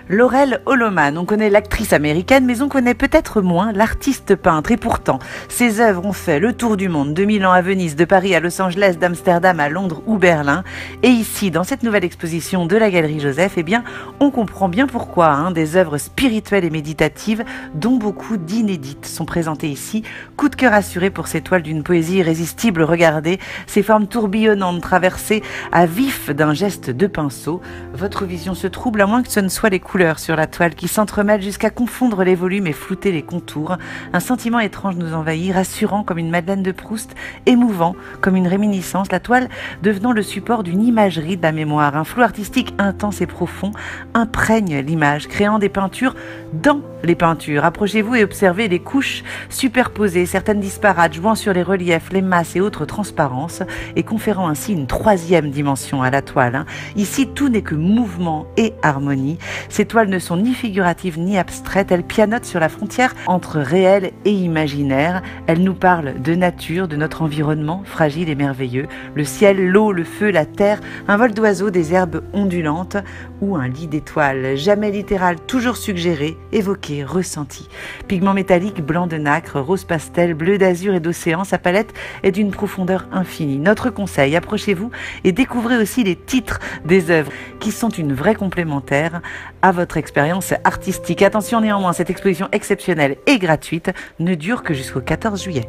Laurel Holloman, on connaît l'actrice américaine, mais on connaît peut-être moins l'artiste peintre. Et pourtant, ses œuvres ont fait le tour du monde, de Milan à Venise, de Paris à Los Angeles, d'Amsterdam à Londres ou Berlin. Et ici, dans cette nouvelle exposition de la Galerie Joseph, eh bien, on comprend bien pourquoi des œuvres spirituelles et méditatives, dont beaucoup d'inédites, sont présentées ici. Coup de cœur assuré pour ces toiles d'une poésie irrésistible. Regardez ces formes tourbillonnantes traversées à vif d'un geste de pinceau. Votre vision se trouble à moins que ce ne soit les couleurs sur la toile qui s'entremêlent jusqu'à confondre les volumes et flouter les contours. Un sentiment étrange nous envahit, rassurant comme une Madeleine de Proust, émouvant comme une réminiscence, la toile devenant le support d'une imagerie de la mémoire. Un flou artistique intense et profond imprègne l'image, créant des peintures dans les peintures. Approchez-vous et observez les couches superposées, certaines disparates, jouant sur les reliefs, les masses et autres transparences, et conférant ainsi une troisième dimension à la toile. Ici, tout n'est que mouvement et harmonie. Ces toiles ne sont ni figuratives ni abstraites, elles pianotent sur la frontière entre réel et imaginaire. Elles nous parlent de nature, de notre environnement fragile et merveilleux, le ciel, l'eau, le feu, la terre, un vol d'oiseaux, des herbes ondulantes ou un lit d'étoiles. Jamais littéral, toujours suggéré, évoqué, ressenti. Pigments métalliques, blanc de nacre, rose pastel, bleu d'azur et d'océan, sa palette est d'une profondeur infinie. Notre conseil, approchez-vous et découvrez aussi les titres des œuvres qui sont une vraie complémentaire à votre expérience artistique. Attention néanmoins, cette exposition exceptionnelle et gratuite ne dure que jusqu'au 14 juillet.